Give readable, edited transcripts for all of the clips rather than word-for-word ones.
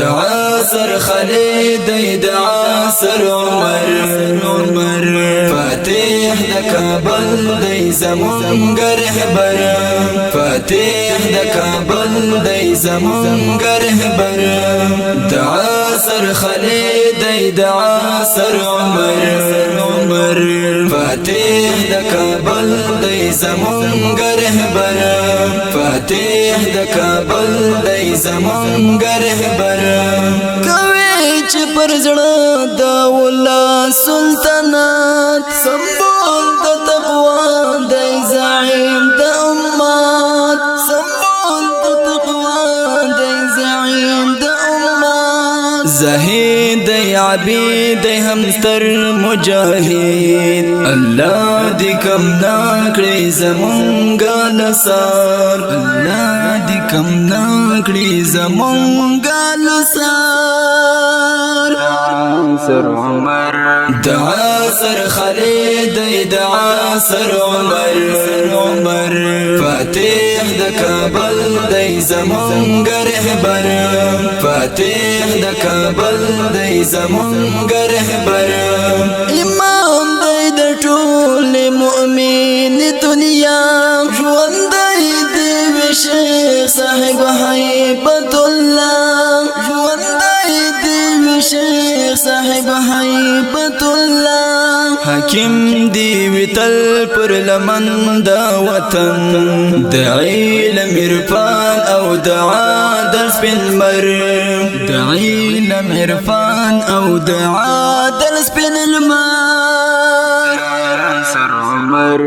عصر خالد د عصر عمر فاتح د کابل د زمونږ رهبر فاتح د کابل د زمونږ رهبر د عصر خالد د عصر عمر فاتح د کابل د زمونږ رهبر فاتح د کابل د زمونږ رهبر کوي چې پر زړه د ولا سلطنت سمبول د تقوا د زعیم د امت سمبول د تقوا د زعیم د امت زاهد عبید همستر مجاهد الله دې کم ناکړي زمونږ لسار الله دې کم ناکړي زمونږ لسار عصر عمر د عصر خالد د عصر عمر فاتح د کابل د زمونږ رهبر فاتح د کابل د زمونږ رهبر امام د ټول مؤمن دنیا ژوندی دی شیخ صاحب هیبت الله ژوندی دی شیخ صاحب هیبت الله حکیم دی وتل پر لمن د وطن د علم عرفان او د عادل سپین مر د علم عرفان او د عادل سپین المر عصر عمر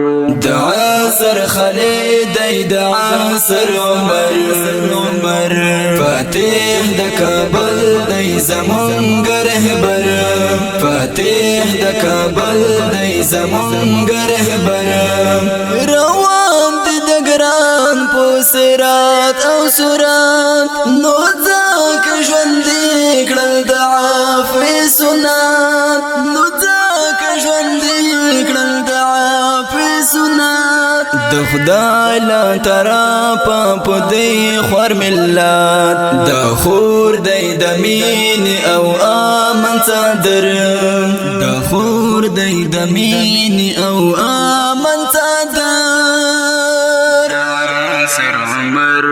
د عصر خالد د عصر عمر فاتح د کابل د زمونږ رهبر فاتح د کابل د زمونږ رهبر روان دي د ګران په صراط او سورات نو ځکه ژوندي کړل د عافی سنت نو ځکه ژوندي کړل د عافی سنت د خدای لا طرفه په دې خور ملت د خور دی د مین او امن صدر د خور دی د مین او امن صدر عصر عمر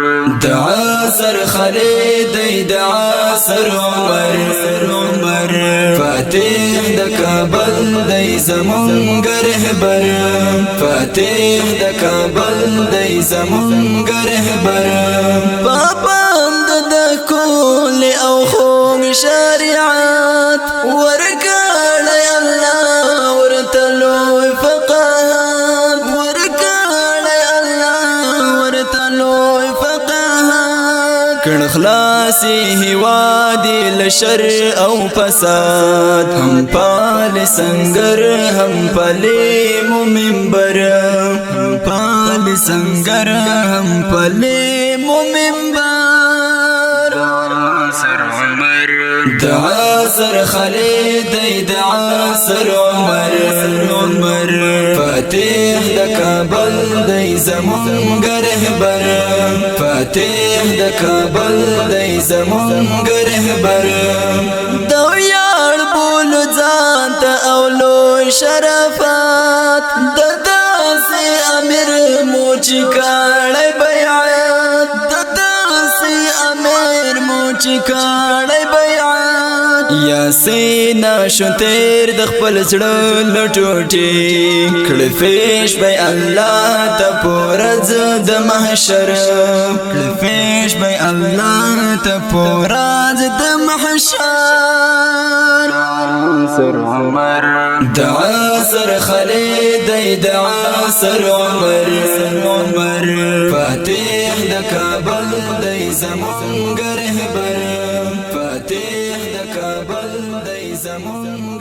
د عصر خالد د عصر عمر فاتح د کابل د زمونږ رهبر فاتح د کابل د زمونږ رهبر پابند د کول او خوږ شریعت ورکړی الله ورته لوی فقاهت ورکړی الله ورته لوی فقاهت کړ خلاصي هوادي لشر او فساد هم پال سنگر هم پلی منبر هم پال سنگر هم پلی منبر عصر عمر د عصر خالد د عصر عمر فاتح د کابل د زمونږ رهبر فاتح د کابل د زمونږ رهبر د ویاړ بولو ځان ته او لوی شرفات د داسې امیر مو چې کړی بیعت د داسې امیر مو چې کړی بیعت یاسین شو تیر د خپل زړه لټوټې کړه فیش به الله ته پورز د محشر کړه فیش به الله ته پورز د محشر عصر عمر د عصر خالد د عصر عمر فاتح د کابل د زمونږ رهبر فاتح د کابل د زمونږ